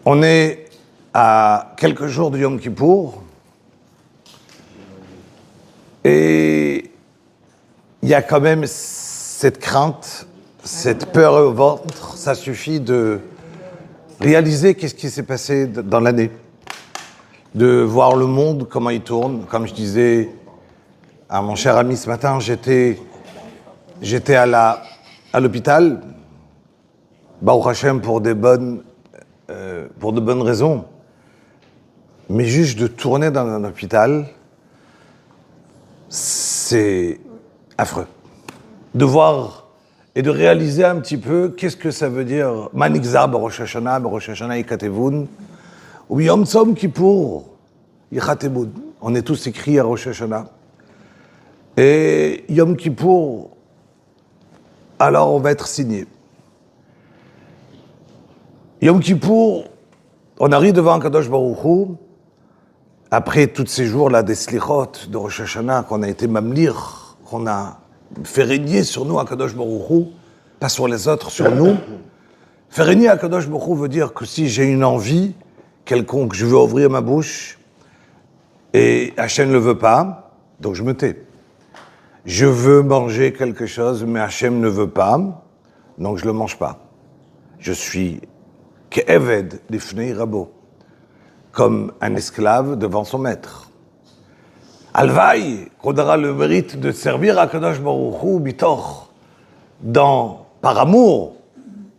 On est à quelques jours de Yom Kippour et il y a quand même cette crainte, cette peur au ventre. Ça suffit de réaliser qu'est-ce qui s'est passé dans l'année, de voir le monde, comment il tourne. Comme je disais à mon cher ami ce matin, j'étais à l'hôpital, Baruch Hashem, pour de bonnes raisons. Mais juste de tourner dans un hôpital, c'est affreux. De voir et de réaliser un petit peu qu'est-ce que ça veut dire Manigza Rosh Hashanah Yikatevun, ou Yom Tzom Kippour Yichatevun. On est tous écrits à Rosh Hashanah. Et Yom Kippour, alors on va être signé. Yom Kippour, on arrive devant Kadosh Baruch Hu, après tous ces jours-là des slichot de Rosh Hashanah, qu'on a été mamlir, qu'on a fait régner sur nous à Kadosh Baruch Hu, pas sur les autres, sur nous. Faire régner à Kadosh Baruch Hu veut dire que si j'ai une envie quelconque, je veux ouvrir ma bouche, et Hachem ne le veut pas, donc je me tais. Je veux manger quelque chose, mais Hachem ne veut pas, donc je ne le mange pas. Je suis ke'eved lifnei rabo, comme un esclave devant son maître. Alvaï, qu'on aura le mérite de servir à Kadosh Baruch Hu bitoch, par amour,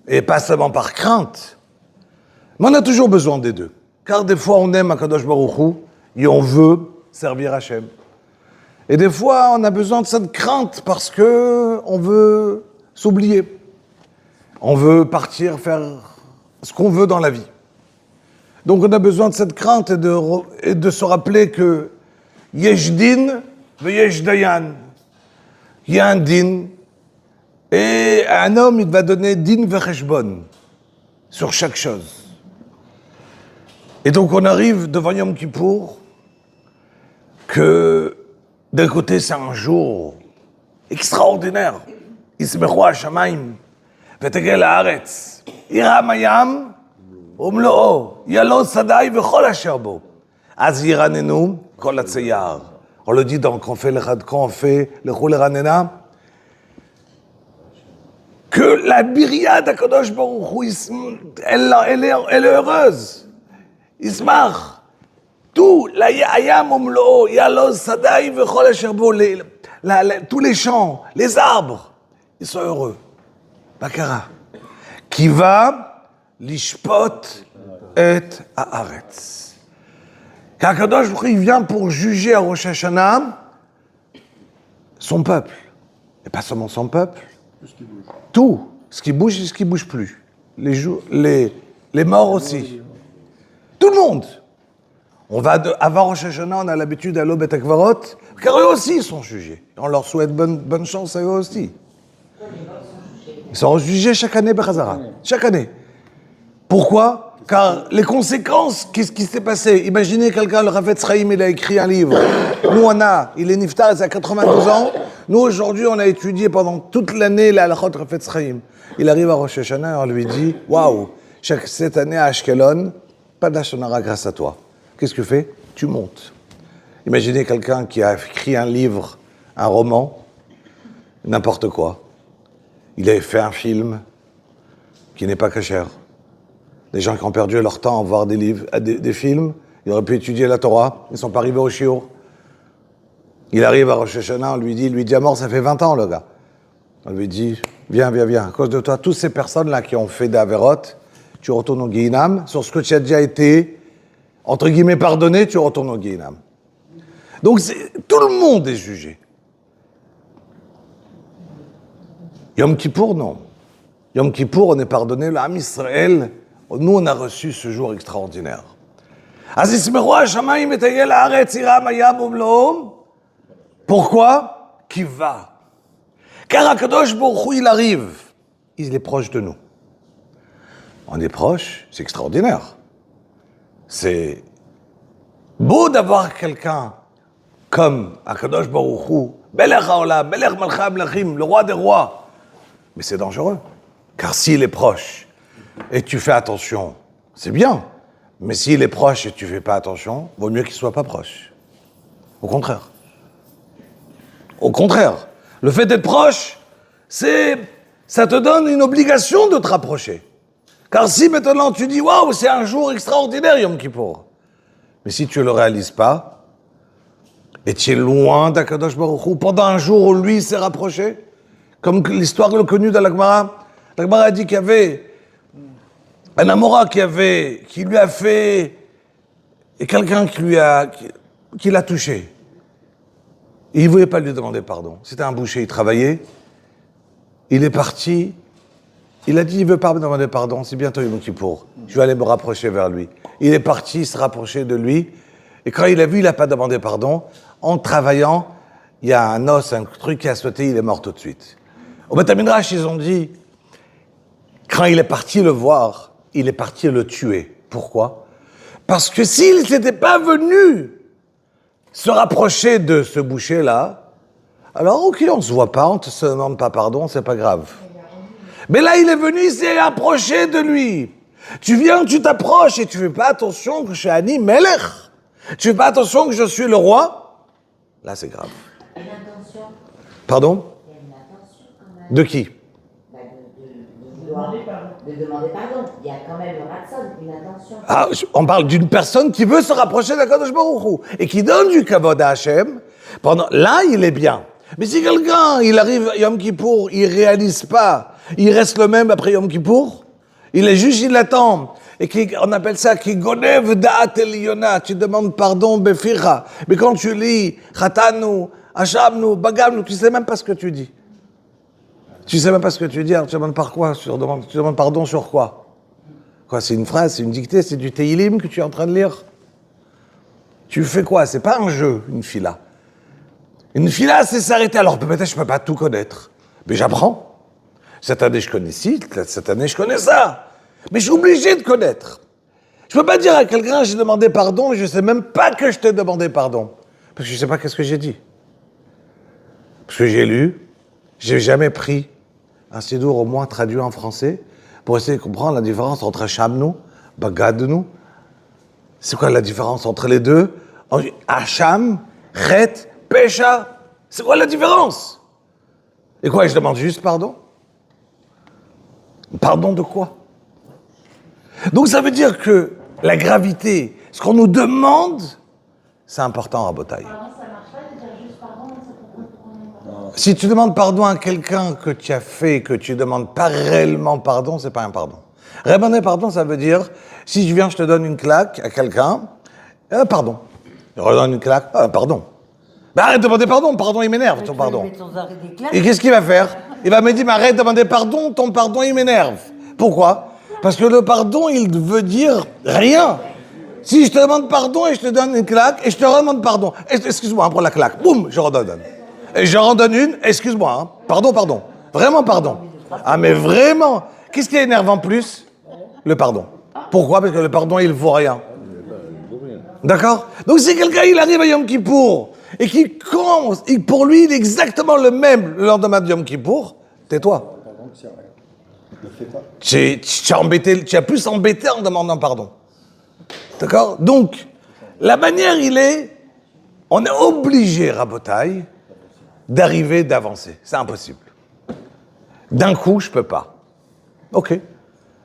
et pas seulement par crainte. Mais on a toujours besoin des deux. Car des fois, on aime à Kadosh Baruch Hu, et on veut servir Hachem. Et des fois, on a besoin de cette crainte parce que on veut s'oublier. On veut partir faire ce qu'on veut dans la vie. Donc on a besoin de cette crainte et de se rappeler que Yesh din ve yesh dayan. Il y a un din et un homme, il va donner din ve cheshbon sur chaque chose. Et donc on arrive devant Yom Kippour que d'un côté c'est un jour extraordinaire. Yismechu hashamayim v'tegel haaretz yiram hayam umlo'o yalo sadai v'chol asher bo az yiranenu kol hatzeyar. On le dit donc, quand on fait le Chol Ranena, que la biria d'Akadosh Baruch Hu, elle est heureuse. Ismach. Tout, la Yayam Omlo, Yalo Sadai Vechol Asher Bo, tous les champs, les arbres, ils sont heureux. Bakara. Qui va lishpot et haaretz. Car Kadosh Baruch Hu vient pour juger à Rosh Hashanah son peuple. Et pas seulement son peuple. Tout. Ce qui bouge et ce qui ne bouge plus. Les morts aussi. Tout le monde. On va avant Rosh Hashanah, on a l'habitude d'aller au Bet Akvarot, car eux aussi sont jugés. On leur souhaite bonne chance à eux aussi. Ils sont jugés chaque année, Bechazara. Chaque année. Pourquoi ? Car les conséquences, qu'est-ce qui s'est passé ? Imaginez quelqu'un, le Rafetz Chaim, il a écrit un livre. Nous, il est niftar, il a 92 ans. Nous, aujourd'hui, on a étudié pendant toute l'année la halachot Rafetz Chaim. Il arrive à Rosh Hashanah et on lui dit, waouh, cette année à Ashkelon, pas de Lashon Hara grâce à toi. Qu'est-ce que tu fais ? Tu montes. Imaginez quelqu'un qui a écrit un livre, un roman, n'importe quoi. Il a fait un film qui n'est pas kasher. Les gens qui ont perdu leur temps à voir des livres, des films, ils auraient pu étudier la Torah, ils ne sont pas arrivés au shiur. Il arrive à Rosh Hashanah, on lui dit à mort, ça fait 20 ans le gars. On lui dit, viens, à cause de toi, toutes ces personnes-là qui ont fait des averot, tu retournes au Guéhinam, sur ce que tu as déjà été, entre guillemets, pardonné, tu retournes au Guéhinam. Donc tout le monde est jugé. Yom Kippour, non. Yom Kippour, on est pardonné, l'Am Israël. Nous, on a reçu ce jour extraordinaire. Pourquoi ? Qui va ? Car Akadosh Baruch Hu, il arrive. Il est proche de nous. On est proche, c'est extraordinaire. C'est beau d'avoir quelqu'un comme Akadosh Baruch Hu, Melech HaOlam, Melech Malchei HaMelechim, le roi des rois. Mais c'est dangereux. Car s'il est proche, et tu fais attention, c'est bien. Mais s'il est proche et tu fais pas attention, vaut mieux qu'il soit pas proche. Au contraire. Au contraire. Le fait d'être proche, ça te donne une obligation de te rapprocher. Car si maintenant tu dis, waouh, c'est un jour extraordinaire, Yom Kippour. Mais si tu ne le réalises pas, et tu es loin d'Akadosh Baruch Hu, pendant un jour où lui s'est rapproché, comme l'histoire le connue de l'Agmara a dit qu'il y avait un Amora qui lui a fait, et quelqu'un qui l'a touché. Et il ne voulait pas lui demander pardon. C'était un boucher, il travaillait. Il est parti. Il a dit, il ne veut pas me demander pardon, c'est bientôt Yom Kippour. Je vais aller me rapprocher vers lui. Il est parti, il se rapprochait de lui. Et quand il a vu, il n'a pas demandé pardon. En travaillant, il y a un os, un truc qui a sauté, il est mort tout de suite. Au Beth Midrash, ils ont dit, quand il est parti le voir, il est parti le tuer. Pourquoi ? Parce que s'il n'était pas venu se rapprocher de ce boucher-là, alors ok, on ne se voit pas, on ne se demande pas pardon, c'est pas grave. Mais là, il est venu, il s'est approché de lui. Tu viens, tu t'approches et tu fais pas attention que je suis Ani Melech. Tu fais pas attention que je suis le roi. Là, c'est grave. Une intention. Pardon ? Il y a une intention quand même. De qui ? De demander pardon. Il y a quand même le ratson, une intention. Ah, on parle d'une personne qui veut se rapprocher d'Akadosh Baruch Hu et qui donne du kavod à Hachem. Là, il est bien. Mais si quelqu'un, il arrive à Yom Kippour, il réalise pas, il reste le même après Yom Kippour, il est juste, il l'attend. Et on appelle ça qui gonev da'at eliyona, tu demandes pardon befira. Mais quand tu lis chatanu, hashamnu, bagamnu, tu sais même pas ce que tu dis. Tu sais même pas ce que tu dis, alors tu demandes par quoi ? Tu demandes pardon sur quoi ? Quoi, c'est une phrase, c'est une dictée, c'est du Teilim que tu es en train de lire ? Tu fais quoi ? C'est pas un jeu, une fila. Une fila, c'est s'arrêter. Alors peut-être je peux pas tout connaître, mais j'apprends. Cette année je connais ci, cette année je connais ça. Mais je suis obligé de connaître. Je peux pas dire à quelqu'un j'ai demandé pardon et je sais même pas que je t'ai demandé pardon. Parce que je sais pas qu'est-ce que j'ai dit. Parce que j'ai lu, j'ai jamais pris un sidour au moins traduit en français pour essayer de comprendre la différence entre Hachamnu, Bagadnu. C'est quoi la différence entre les deux ? Hacham, Chet, Pesha. C'est quoi la différence ? Et quoi, je demande juste pardon ? Pardon de quoi ? Donc ça veut dire que la gravité, ce qu'on nous demande, c'est important à Botaï. Pardon, ça marche pas de dire juste pardon, ça peut pas. Si tu demandes pardon à quelqu'un que tu as fait, que tu ne demandes pas réellement pardon, c'est pas un pardon. Réellement pardon, ça veut dire, si je viens, je te donne une claque à quelqu'un, pardon. Je redonne une claque, pardon. Ben arrête de demander pardon, il m'énerve, ton pardon. Et qu'est-ce qu'il va faire ? Il va me dire, mais arrête de demander pardon, ton pardon, il m'énerve. Pourquoi ? Parce que le pardon, il veut dire rien. Si je te demande pardon et je te donne une claque, et je te redemande pardon, excuse-moi pour la claque, boum, je redonne. Et je redonne une, excuse-moi, pardon, vraiment pardon. Ah mais vraiment, qu'est-ce qui est énervant plus ? Le pardon. Pourquoi ? Parce que le pardon, il vaut rien. D'accord ? Donc si quelqu'un, il arrive à Yom Kippour, et qu'il commence, et pour lui, il est exactement le même le lendemain de Yom Kippour, tais-toi. Tu as plus embêté en demandant pardon. D'accord ? Donc, la manière, on est obligé, Rabotaï, d'arriver, d'avancer. C'est impossible. D'un coup, je peux pas. Ok.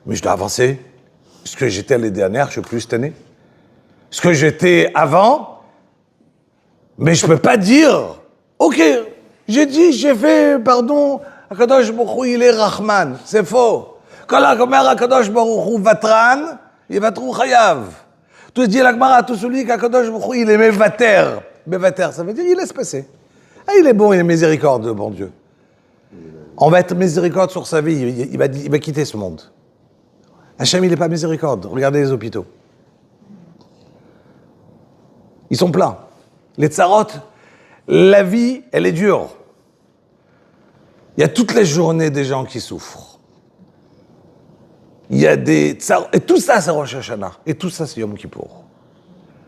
Mais je dois avancer. Ce que j'étais l'année dernière, je suis plus cette année. Ce que j'étais avant, mais je peux pas dire, ok, j'ai fait, pardon, Akadosh Baruch Hu, il est Rahman. C'est faux. Quand la Gomer Akadosh Baruch Hu vatran, il va trop chayav. Tout dit la Gemara, tout celui qu'Akadosh Baruch Hu, il est mevater. Mevater, ça veut dire il laisse passer. Ah, il est bon, il est miséricorde, bon Dieu. On va être miséricorde sur sa vie, il va quitter ce monde. Hachem, il n'est pas miséricorde. Regardez les hôpitaux. Ils sont pleins. Les tsarot, la vie, elle est dure. Il y a toutes les journées des gens qui souffrent. Il y a des tsarot. Et tout ça, c'est Rosh Hashanah. Et tout ça, c'est Yom Kippour.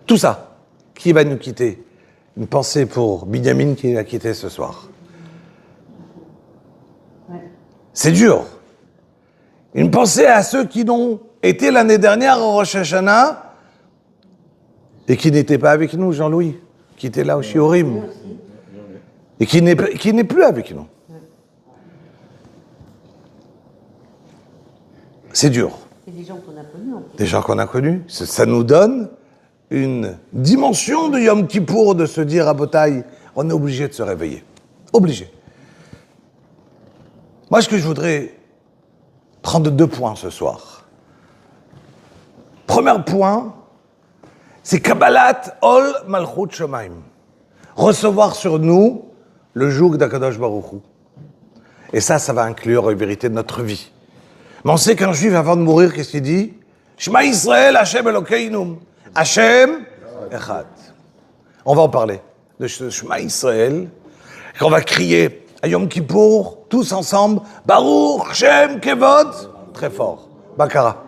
Tout ça. Qui va nous quitter ? Une pensée pour Binyamin qui va quitter ce soir. C'est dur. Une pensée à ceux qui n'ont été l'année dernière au Rosh Hashanah Et qui n'était pas avec nous, Jean-Louis, qui était là au Shiurim. Et qui n'est plus avec nous. C'est dur. C'est des gens qu'on a connus. Des gens qu'on a connus. Ça nous donne une dimension de Yom Kippour de se dire à Botaï, on est obligé de se réveiller. Obligé. Moi, ce que je voudrais prendre 2 points ce soir. Premier point, c'est Kabbalat Ol Malchut Shamaim. Recevoir sur nous le joug d'Akadosh Baruch Hu. Et ça va inclure en vérité notre vie. Mais on sait qu'un juif, avant de mourir, qu'est-ce qu'il dit? Shema Yisrael, Hashem Elokeinu. Hashem Echad. On va en parler de ce Shema Yisrael. Qu'on va crier à Yom Kippour, tous ensemble, Baruch Shem Kevod, très fort. Bakara.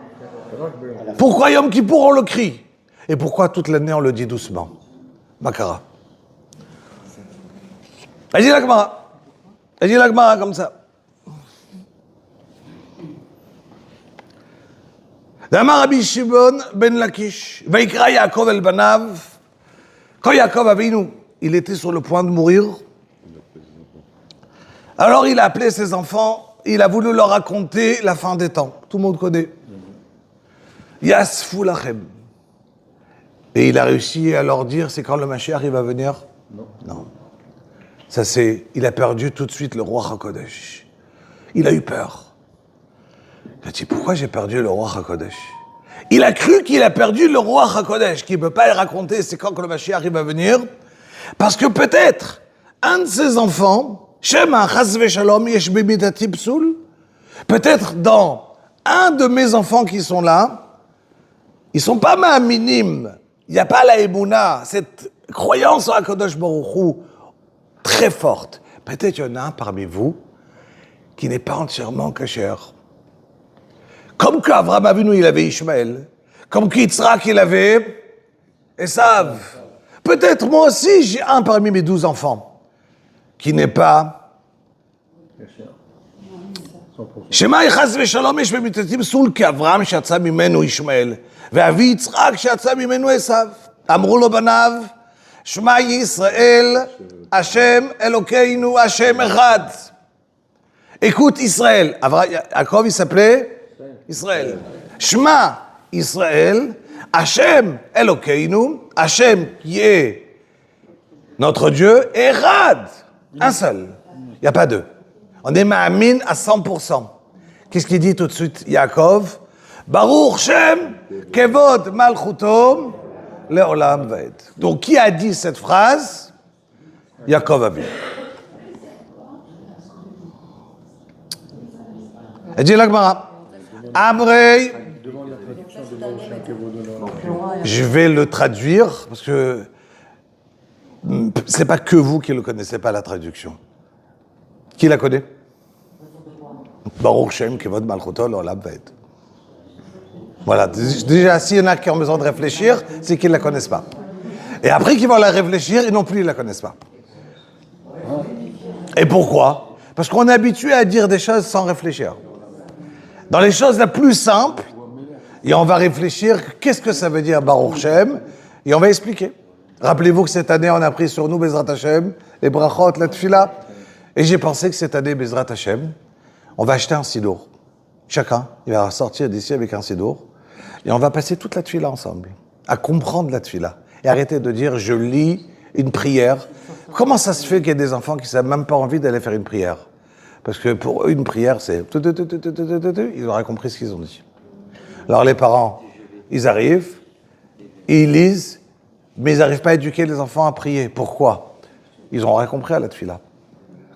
Pourquoi Yom Kippour on le crie? Et pourquoi toute l'année on le dit doucement? Bakara. Vas-y la Gemara. Vas-y la Gemara comme ça. D'Amar Rabbi Shimon ben Lakish, Vaikra Yaakov el Banav. Quand Yaakov Avinu, il était sur le point de mourir, alors il a appelé ses enfants, il a voulu leur raconter la fin des temps. Tout le monde connaît. Yasfu lachem. Et il a réussi à leur dire, c'est quand le Mashiach va venir? Non. Ça c'est, il a perdu tout de suite le roi HaKodesh. Il a eu peur. Il a dit, pourquoi j'ai perdu le roi HaKodesh? Il a cru qu'il a perdu le roi HaKodesh, qu'il ne peut pas raconter c'est quand que le Mashiach va venir, parce que peut-être, un de ses enfants, Shema Chas Veshalom Yesh B'Mitati Psul, peut-être dans un de mes enfants qui sont là, ils sont pas minimes. Il n'y a pas la Emouna, cette croyance en HaKadosh Baruch Hu très forte. Peut-être il y en a un parmi vous qui n'est pas entièrement kasher. Comme qu'Avraham Avinu, il avait Ishmaël. Comme qu'Yitzhak, il avait Esav. Peut-être moi aussi, j'ai un parmi mes 12 enfants qui n'est pas Shema Chas Veshalom Yesh B'Mitati Psul כאברהם שיצא ממנו ישמעאל ואבי יצחק שיצא ממנו עשיו. אמרו לו בניו שמע ישראל השם אלוקינו השם אחד. Écoute Israël. Yaakov il s'appelait Israël. Shema Israël Hashem Elokeinu, Hashem qui est notre Dieu, Echad, un seul. Il n'y a pas deux. On est ma'amin à 100%. Qu'est-ce qu'il dit tout de suite, Yaakov? Baruch Shem Kevod Malchuto Leolam Vaed. Donc qui a dit cette phrase? Yaakov Avinu. Et dit la Gemara. Amrei. Je vais le traduire parce que c'est pas que vous qui le connaissez pas la traduction. Qui la connaît? Baruch Shem Kevod Malchuto Leolam Vaed. Voilà. Déjà, s'il y en a qui ont besoin de réfléchir, c'est qu'ils la connaissent pas. Et après qu'ils vont la réfléchir, ils non plus ils la connaissent pas. Et pourquoi? Parce qu'on est habitué à dire des choses sans réfléchir. Dans les choses les plus simples, et on va réfléchir, qu'est-ce que ça veut dire Baruch Shem, et on va expliquer. Rappelez-vous que cette année, on a pris sur nous, Bezrat Hashem, les brachot, la tfila, et j'ai pensé que cette année, Bezrat Hashem, on va acheter un sidour. Chacun, il va sortir d'ici avec un sidour, et on va passer toute la tfila ensemble, à comprendre la tfila, et arrêter de dire, je lis une prière. Comment ça se fait qu'il y a des enfants qui n'ont même pas envie d'aller faire une prière? Parce que pour eux, une prière, c'est... Ils auraient compris ce qu'ils ont dit. Alors les parents, ils arrivent, ils lisent, mais ils n'arrivent pas à éduquer les enfants à prier. Pourquoi? Ils n'ont rien compris à la tefila.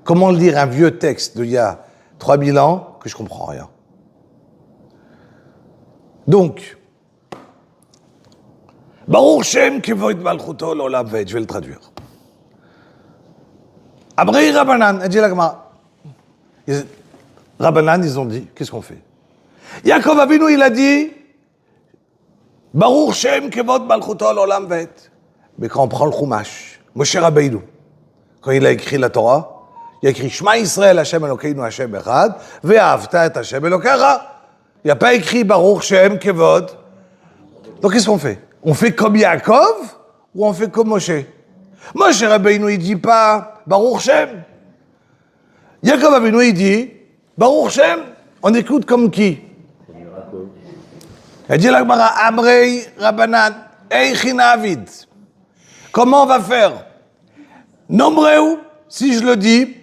Comment lire un vieux texte d'il y a 3000 ans que je ne comprends rien? Donc, Baruch Shem Kevod Malchuto Leolam Vaed, je vais le traduire. Abrei Rabbanan, dit la Gemara. Rabbanan, ils ont dit, qu'est-ce qu'on fait? Yaakov Avinu, il a dit, Baruch Shem Kevod Malchuto Leolam Vaed. Mais quand on prend le Chumash, Moshe Rabbeinu, quand il a écrit la Torah, il a écrit Shema Yisrael Hashem Elokeinu Hashem Echad, Ve'ahavta et Hashem Elokecha. Il n'a pas écrit Baruch Shem Kevod. Donc qu'est-ce qu'on fait? On fait comme Yaakov ou on fait comme Moshe? Moshe Rabbeinu, il dit pas Baruch Shem. Yaakov Avinu, il dit Baruch Shem. On écoute comme qui? Il dit la Gemara, Amrei Rabbanan, Eichi Navid. Comment on va faire? Nomreu, si je le dis,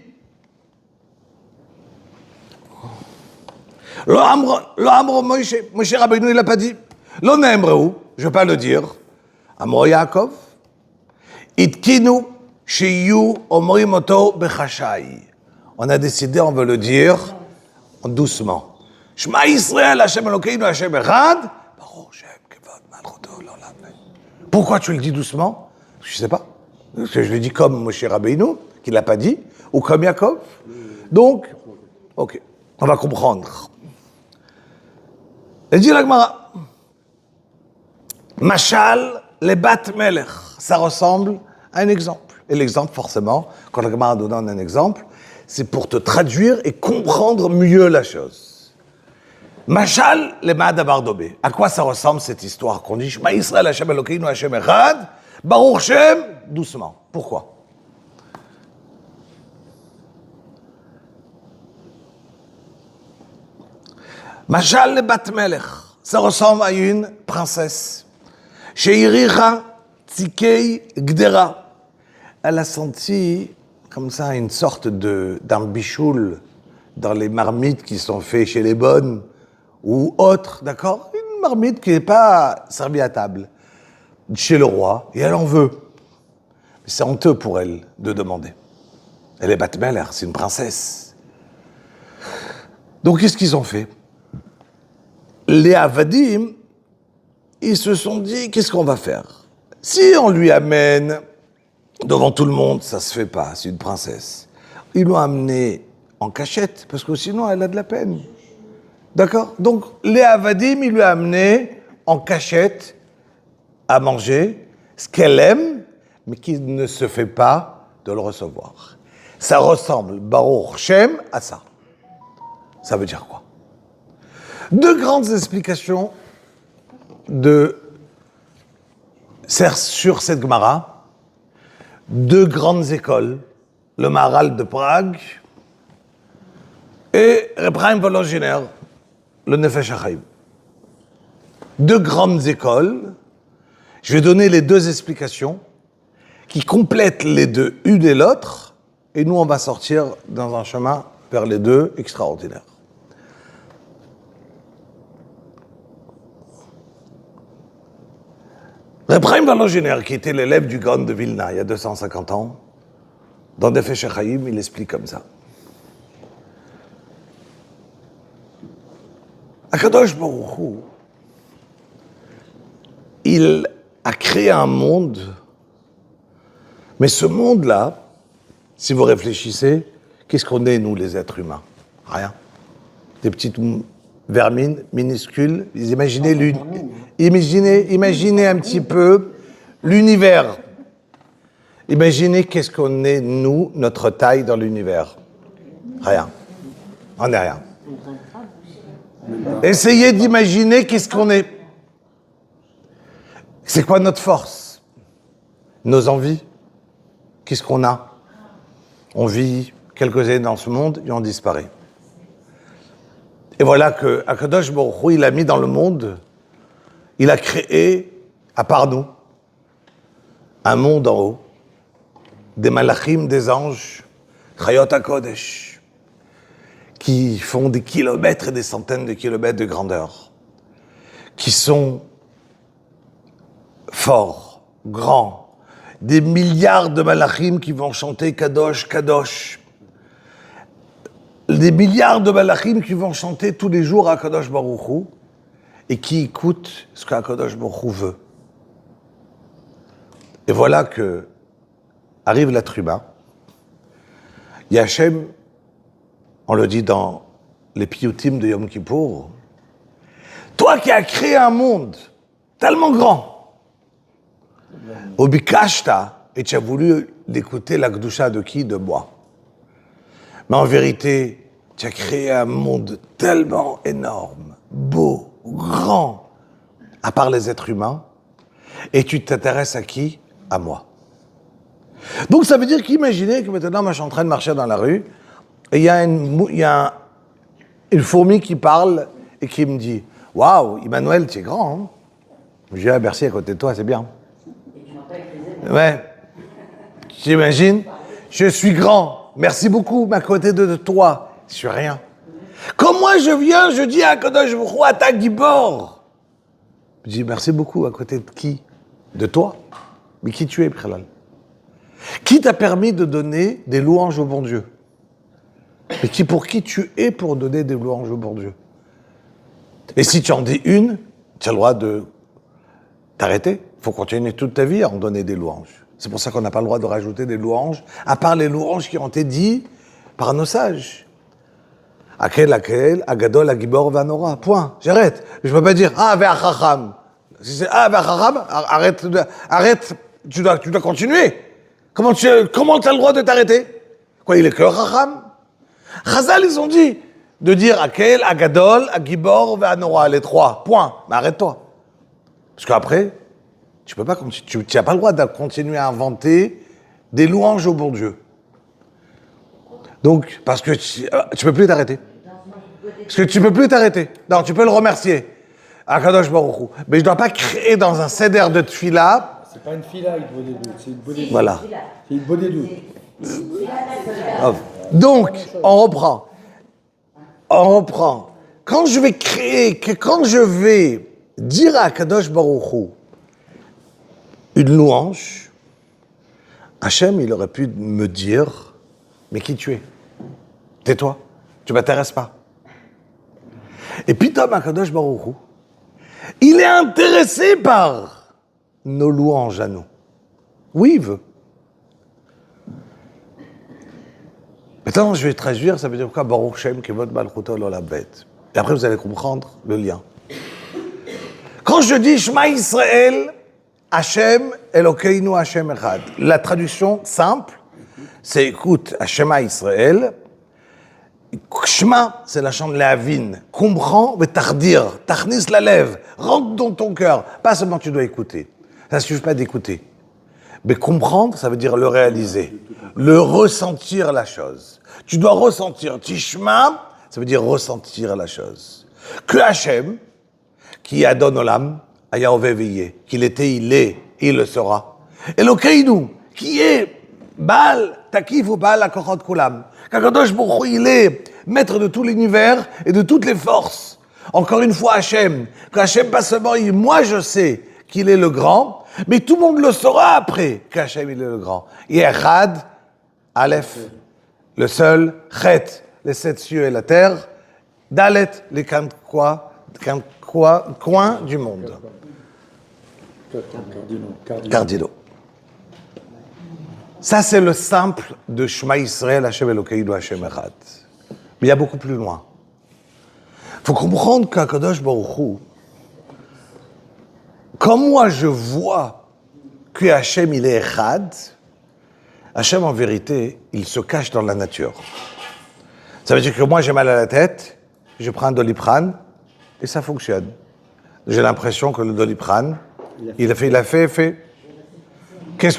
Lo Amro Moshe Rabbeinu, il l'a pas dit. Lo Nemreu, je vais pas le dire. Amro Yaakov, Itkinu Shiyu Omrim Oto Bechashai. On a décidé, on veut le dire doucement. Shema Yisrael, Hashem Elokeinu, Hashem Echad. Baruch Shem Kevod Malchuto L'Olam. Pourquoi tu le dis doucement? Je sais pas. Parce que je le dis comme Moshe Rabbeinu, qui l'a pas dit, ou comme Yaakov. Donc, ok, on va comprendre. Et dit la Gemara, Machal les Bat Melech, ça ressemble à un exemple. Et l'exemple, forcément, quand la Gemara nous donne un exemple, c'est pour te traduire et comprendre mieux la chose. Machal les Ma'ad Abardobé. À quoi ça ressemble cette histoire qu'on dit Shema Yisrael Hashem Elokeinu Hashem Echad, Baruch Shem, doucement. Pourquoi? Machal le Bat Melech, ça ressemble à une princesse. Sheiricha Tzikei Gdera. Elle a senti comme ça une sorte d'un bichoul dans les marmites qui sont faites chez les bonnes ou autres, d'accord? Une marmite qui n'est pas servie à table chez le roi, et elle en veut. Mais c'est honteux pour elle de demander. Elle est Bat Melech, c'est une princesse. Donc qu'est-ce qu'ils ont fait? Les Avadim, ils se sont dit, qu'est-ce qu'on va faire? Si on lui amène devant tout le monde, ça se fait pas, c'est une princesse. Ils l'ont amenée en cachette, parce que sinon elle a de la peine. D'accord? Donc les Avadim, ils lui ont amené en cachette à manger ce qu'elle aime, mais qui ne se fait pas de le recevoir. Ça ressemble, Baruch Shem, à ça. Ça veut dire quoi? Deux grandes explications sur cette Gemara. Deux grandes écoles, le Maharal de Prague et Reb Chaim Volozhiner, le Nefesh HaChaim. Deux grandes écoles. Je vais donner les deux explications qui complètent les deux, une et l'autre, et nous on va sortir dans un chemin vers les deux extraordinaires. Reb Chaim Volozhiner, qui était l'élève du Gaon de Vilna il y a 250 ans, dans Nefesh HaChaim, il explique comme ça. Akadosh Baruch Hu, il a créé un monde, mais ce monde-là, si vous réfléchissez, qu'est-ce qu'on est, nous, les êtres humains? Rien. Des petites vermines minuscules. Imaginez un petit peu l'univers. Imaginez qu'est-ce qu'on est, nous, notre taille dans l'univers. Rien. On n'est rien. Essayez d'imaginer qu'est-ce qu'on est. C'est quoi notre force? Nos envies? Qu'est-ce qu'on a? On vit quelques années dans ce monde et on disparaît. Et voilà que Akadosh Baruch Hu, il a mis dans le monde, il a créé, à part nous, un monde en haut, des malachim, des anges, Chayot HaKodesh, qui font des kilomètres et des centaines de kilomètres de grandeur, qui sont forts, grands, des milliards de malachim qui vont chanter Kadosh, Kadosh, des milliards de malachim qui vont chanter tous les jours à Kadosh Baruch Hu et qui écoutent ce qu'Akadosh Baruch Hu veut. Et voilà que arrive l'être humain. Il y a Hachem, on le dit dans les piyutim de Yom Kippour, toi qui as créé un monde tellement grand, Obikashta, et tu as voulu l'écouter la Gdusha de qui? De moi. Mais en vérité, tu as créé un monde tellement énorme, beau, grand, à part les êtres humains, Et tu t'intéresses à qui? À moi. Donc ça veut dire qu'imaginez que maintenant, moi je suis en train de marcher dans la rue, et il y a une fourmi qui parle et qui me dit « Waouh, Emmanuel, tu es grand, hein ?» Je dis « Ah, merci, à côté de toi, c'est bien. » Ouais. J'imagine, je suis grand, merci beaucoup, mais à côté de toi, je suis rien. Quand moi je viens, je dis à Kadosh Baruch Hu, Ata Gibor. Je dis merci beaucoup, à côté de qui? De toi. Mais qui tu es, Bichalal? Qui t'a permis de donner des louanges au bon Dieu? Et pour qui tu es pour donner des louanges au bon Dieu? Et si tu en dis une, tu as le droit de t'arrêter. Il faut continuer toute ta vie à en donner des louanges. C'est pour ça qu'on n'a pas le droit de rajouter des louanges, à part les louanges qui ont été dites par nos sages. Akel, Agadol, Agibor, Vanora. Point. J'arrête. Je ne peux pas dire Ah, Ve'achacham. Si c'est Ah, Ve'achacham, arrête. Tu dois continuer. Comment tu as le droit de t'arrêter? Quoi, il est que Chacham? Chazal, ils ont dit de dire Akel, Agadol, Agibor, Vanora, les trois. Point. Mais arrête-toi. Parce qu'après, tu peux pas, tu n'as pas le droit de continuer à inventer des louanges au bon Dieu. Donc, parce que tu peux plus t'arrêter. Parce que tu peux plus t'arrêter. Non, tu peux le remercier. Akadosh Baruch Hu. Mais je dois pas créer dans un seder de tefila. C'est pas une fila, une bonne doute, c'est une bonne doute. Voilà. C'est une bonne doute. Donc, on reprend. Quand je vais dire à Akadosh Baruch Hu une louange, Hachem, il aurait pu me dire, mais qui tu es? Tais-toi, tu ne m'intéresses pas. Et puis Tom Akadosh Baruch Hu, il est intéressé par nos louanges à nous. Oui, il veut. Maintenant, je vais traduire, ça veut dire quoi? Baruch Shem Kevod Malchuto Lo Labet. Et après, vous allez comprendre le lien. Quand je dis Shema Israël, Hashem Elokeinu Hashem Echad. La traduction simple, c'est écoute, Shema Israël. Shema, c'est la chant de Léavin. Comprends, mais tardir, tarnis la lève, rentre dans ton cœur. Pas seulement tu dois écouter. Ça ne suffit pas d'écouter. Mais comprendre, ça veut dire le réaliser, le ressentir la chose. Tu dois ressentir. Tishma, ça veut dire ressentir la chose. Que Hashem, qui adonne olam, qu'il était, il est, et il le sera. Elokeinu, qui est Baal, Takif ou Baal Akochot Kulam. Qu'Akadosh Baruch Hu, il est maître de tout l'univers et de toutes les forces. Encore une fois, Hashem. Que Hashem, pas seulement, moi je sais qu'il est le grand, mais tout le monde le saura après qu'Hachem, il est le grand. Yechad, Aleph, le seul, Chet, les 7 cieux et la terre, Dalet, les 4 coins du monde. Cardinaux. Ça, c'est le simple de Shema Israël, Hashem Elokeinu, Hashem Echad. Mais il y a beaucoup plus loin. Il faut comprendre qu'Akadosh Baruch Hu, comme moi je vois que Hashem il est Echad, Hashem en vérité, il se cache dans la nature. Ça veut dire que moi j'ai mal à la tête, je prends un Doliprane et ça fonctionne. J'ai l'impression que le Doliprane, il a fait. Qu'est-ce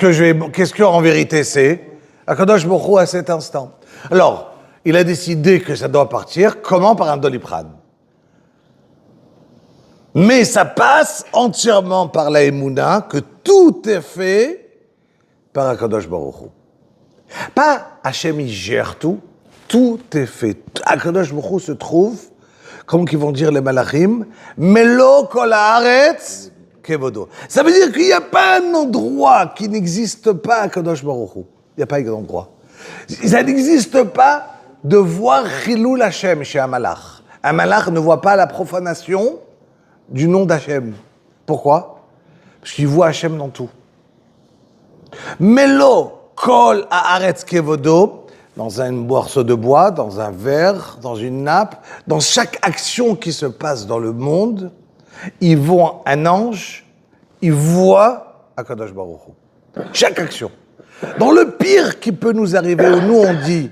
que en vérité c'est? Akadosh Baruch Hu à cet instant. Alors, il a décidé que ça doit partir. Comment? Par un Doliprane. Mais ça passe entièrement par la Emouna, que tout est fait par Akadosh Baruch Hu. Pas Hashem il gère tout est fait. Akadosh Baruch Hu se trouve, comme qu'ils vont dire les malachim, Melo kol haaretz kevodo. Ça veut dire qu'il n'y a pas un endroit qui n'existe pas à Akadosh Baruch Hu. Il n'y a pas un endroit. Ça n'existe pas de voir Chilul Hashem chez un malach. Un malach ne voit pas la profanation du nom d'Hachem. Pourquoi? Parce qu'il voit Hachem dans tout. Melo kol haaretz kevodo, dans un morceau de bois, dans un verre, dans une nappe, dans chaque action qui se passe dans le monde, ils voient un ange, ils voient Akadosh Baruch Hu. Chaque action. Dans le pire qui peut nous arriver, où nous on dit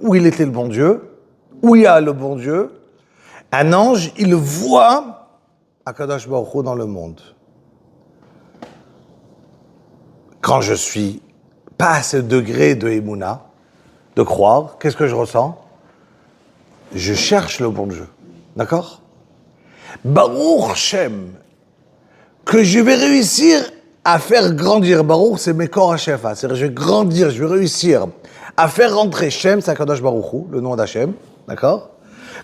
où il était le bon Dieu, où il y a le bon Dieu, un ange, il voit Akadosh Baruch Hu dans le monde. quand je suis pas à ce degré de Emouna, de croire, qu'est-ce que je ressens? Je cherche le bon Dieu. D'accord? Baruch Shem, que je vais réussir à faire grandir. Baruch, c'est Mekor HaShefa. C'est-à-dire, je vais grandir, je vais réussir à faire rentrer Shem, c'est Akadosh Baruch Hu, le nom d'Hachem. D'accord?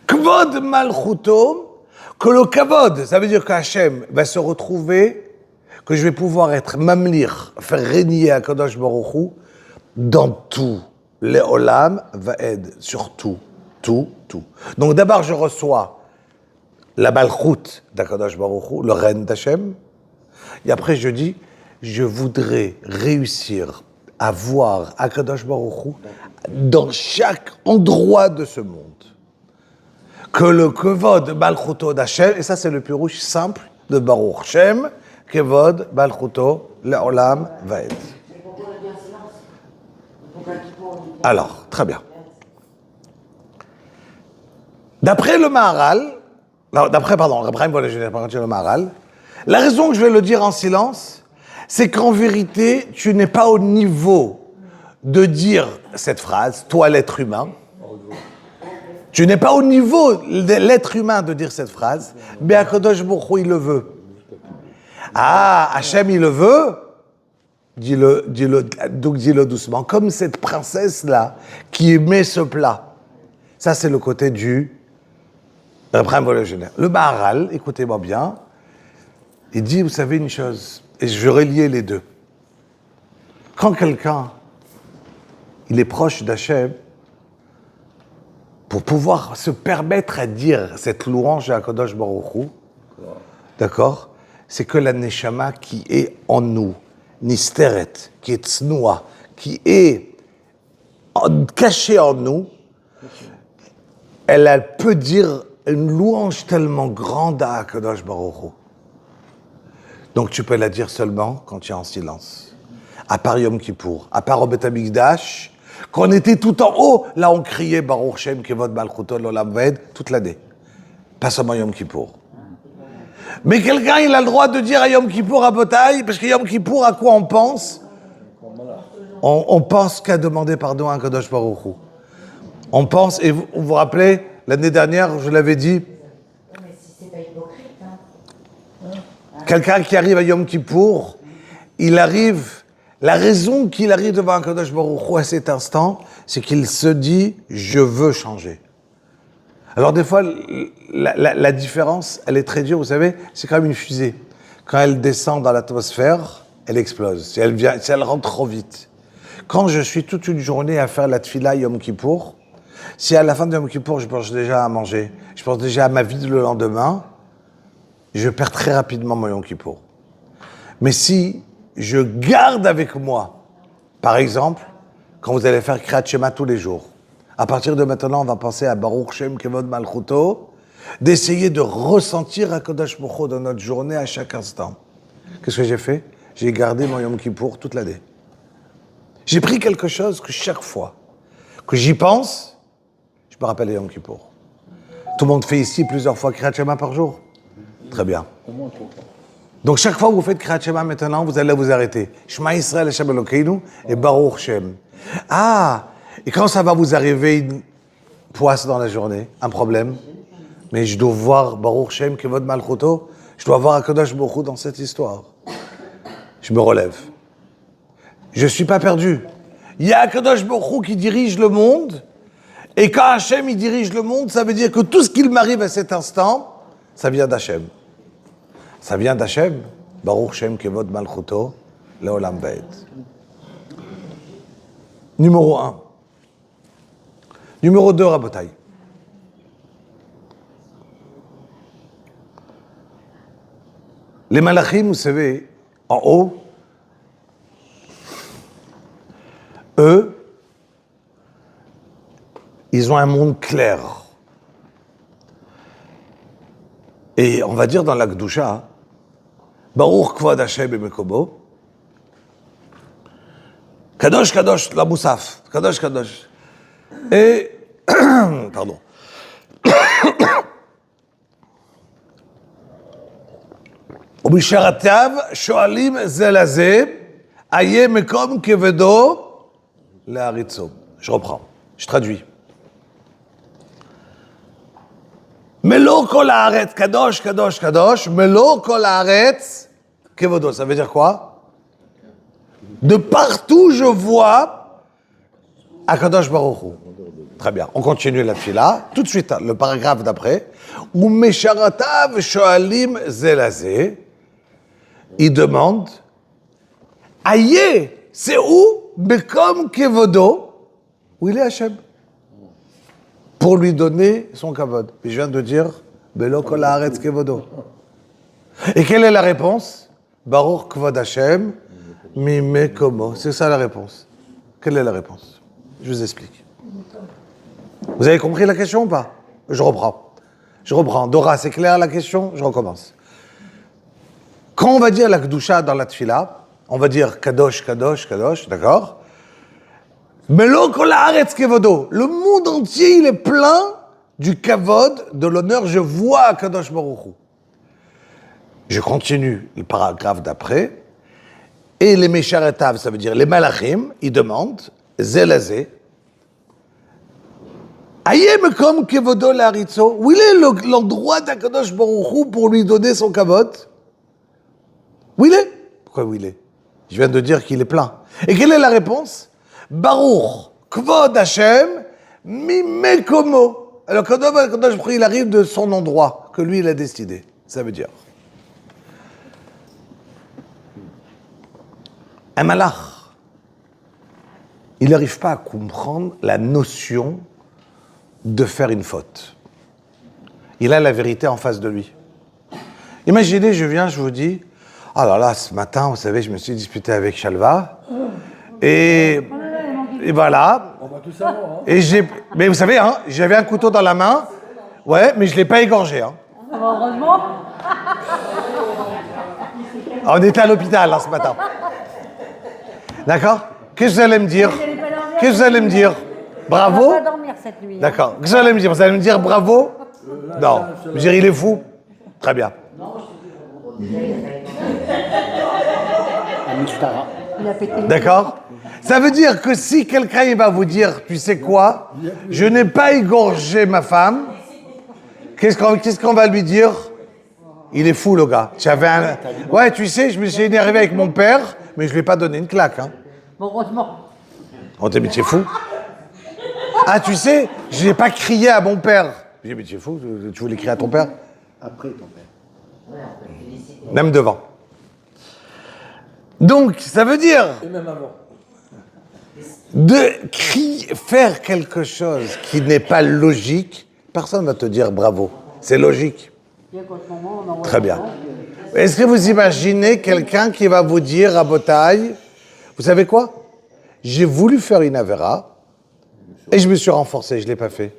Kvod Malchuto, que le Kavod, ça veut dire qu'Hachem va se retrouver, que je vais pouvoir être mamlir, faire régner Akadosh Baruch Hu dans tout. Les Olam va aider sur tout. Tout. Donc d'abord, je reçois la Malchut d'Akadosh Baruch Hu, le règne d'Hachem. Et après, je dis, je voudrais réussir à voir Akadosh Baruch Hu dans chaque endroit de ce monde. Que le Kevod Malchuto d'Hachem, et ça c'est le pirouche simple de Baruch Shem, Kevod Malchuto, Le'olam Vaed. Mais pourquoi le dire silence? Pourquoi Kippour on dit pas? Alors, très bien. D'après le Maharal, d'après le Maharal, la raison que je vais le dire en silence, c'est qu'en vérité, tu n'es pas au niveau de dire cette phrase, toi l'être humain. Tu n'es pas au niveau de l'être humain de dire cette phrase, mais Akadosh Baruch Hu, il le veut. Ah, Hachem, il le veut. Dis-le doucement. Comme cette princesse-là qui aimait ce plat. Ça, c'est le côté du le Maharal, écoutez-moi bien, il dit, vous savez une chose, et je vais relier les deux. Quand quelqu'un, il est proche d'Hachem, pour pouvoir se permettre à dire cette louange à Akadosh Baruch Hu, d'accord, c'est que la Neshama qui est en nous, Nisteret, qui est Tsnoua, qui est cachée en nous, elle peut dire une louange tellement grande à Akadosh Baruch Hu. Donc tu peux la dire seulement quand tu es en silence. À part Yom Kippour, à part au Beth Amikdash, quand on était tout en haut, là on criait Baruch Shem Kevod Malchuto L'Olam Vaed toute l'année. Pas seulement Yom Kippour. Mais quelqu'un, il a le droit de dire à Yom Kippour à Botaï, parce que Yom Kippour, à quoi on pense? On pense qu'à demander pardon à Akadosh Baruch Hu. On pense, et vous vous rappelez, l'année dernière, je l'avais dit, Mais si c'est pas hypocrite, hein. quelqu'un qui arrive à Yom Kippour, il arrive, la raison qu'il arrive devant Akadosh Baruch Hu à cet instant, c'est qu'il se dit, je veux changer. Alors des fois, la différence, elle est très dure, vous savez, c'est comme une fusée. Quand elle descend dans l'atmosphère, elle explose, si elle rentre trop vite. Quand je suis toute une journée à faire la tfila Yom Kippour, si à la fin de Yom Kippour, je pense déjà à manger, je pense déjà à ma vie le lendemain, je perds très rapidement mon Yom Kippour. Mais si je garde avec moi, par exemple, quand vous allez faire Kriyat Shema tous les jours, à partir de maintenant, on va penser à Baruch Shem Kevod Malchuto, d'essayer de ressentir Akadosh Baruch Hu dans notre journée à chaque instant. Qu'est-ce que j'ai fait? J'ai gardé mon Yom Kippour toute l'année. J'ai pris quelque chose que chaque fois que j'y pense, je me rappelle Yom Kippour. Tout le monde fait ici plusieurs fois Kriyat Shema par jour? Très bien. Donc chaque fois que vous faites Kriyat Shema maintenant, vous allez vous arrêter. Shema Yisrael Hashem Elokeinu et Baruch Shem. Ah, et quand ça va vous arriver une poisse dans la journée, un problème, mais je dois voir Baruch Shem Kevod Malchuto, je dois voir Akadosh Baruch Hu dans cette histoire. Je me relève. Je ne suis pas perdu. Il y a Akadosh Baruch Hu qui dirige le monde, et quand Hachem il dirige le monde, ça veut dire que tout ce qu'il m'arrive à cet instant, ça vient d'Hachem. Ça vient d'Hachem. Baruch Shem Kevod Malchuto, Le'olam Vaed. Numéro 1. Numéro 2, Rabotai. Les malachim, vous savez, en haut, eux, ils ont un monde clair. Et on va dire dans la Kedusha, Baruch Kvod Hashem Bemekobo, Kadosh Kadosh, la Moussaf, Kadosh Kadosh. Et, pardon. ובשערותיו שואלים זה לזה, Aye mekom kevedo leharitzo. Je reprends, je traduis. Melo kol haaretz, kadosh, kadosh, kadosh, melo kol haaretz kevodo. Ça veut dire quoi? De partout je vois Akadosh Baruch Hu. Très bien, on continue la fila. Tout de suite, le paragraphe d'après. Ou mesharatav shoalim zelazé. Il demande, aïe, c'est où? Bekom kevodo. Où il est Hachem? Pour lui donner son kavod. Et je viens de dire, Belo kol haaretz kevodo. Et quelle est la réponse? Baruch kvod Hachem, mimekomo. C'est ça la réponse. Quelle est la réponse? Je vous explique. Vous avez compris la question ou pas? Je reprends. Dora, c'est clair la question? Je recommence. Quand on va dire la Kedusha dans la Tfila, on va dire Kadosh, Kadosh, Kadosh, d'accord? Melo kol haaretz kevodo. Le monde entier, il est plein du kavod, de l'honneur. Je vois Kadosh Baruch Hu. Je continue le paragraphe d'après. Et les Mesharetav, ça veut dire les Malachim, ils demandent, Zelazé, Ayem comme kevodo leharitzo. Où il est l'endroit d'Akadosh Baruch Hu pour lui donner son kavod? Où il est? Pourquoi où il est? Je viens de dire qu'il est plein. Et quelle est la réponse? Baruch kvod Hashem mimekomo. Alors Kadosh Baruch Hu, il arrive de son endroit que lui il a décidé. Ça veut dire un malach, il n'arrive pas à comprendre la notion de faire une faute. Il a la vérité en face de lui. Imaginez, je viens, je vous dis, ah là là, ce matin, vous savez, je me suis disputé avec Shalva, et voilà. On va tout savoir, hein. Et mais vous savez, hein, j'avais un couteau dans la main, ouais, mais je ne l'ai pas égorgé. Hein. Heureusement. On était à l'hôpital ce matin. D'accord? Qu'est-ce que vous allez me dire? Qu'est-ce que vous allez me dire? Bravo? On va pas dormir cette nuit. D'accord. Qu'est-ce que vous allez me dire? Vous allez me dire bravo? Non. Je veux dire, il est fou? Très bien. Il a pété. D'accord? Ça veut dire que si quelqu'un il va vous dire, tu sais quoi? Je n'ai pas égorgé ma femme. Qu'est-ce qu'on va lui dire? Il est fou, le gars. Ouais, tu sais, je me suis énervé avec mon père, mais je ne lui ai pas donné une claque. Hein. Heureusement. On t'a dit, tu es fou? Ah, tu sais, je n'ai pas crié à mon père. J'ai dit, mais tu es fou, tu voulais crier à ton père? Après ton père. Même devant. Donc, ça veut dire Et même avant. faire quelque chose qui n'est pas logique, personne ne va te dire bravo. C'est logique. Très bien. Est-ce que vous imaginez quelqu'un qui va vous dire à Botaï, vous savez quoi? J'ai voulu faire une Avera et je me suis renforcé, je ne l'ai pas fait.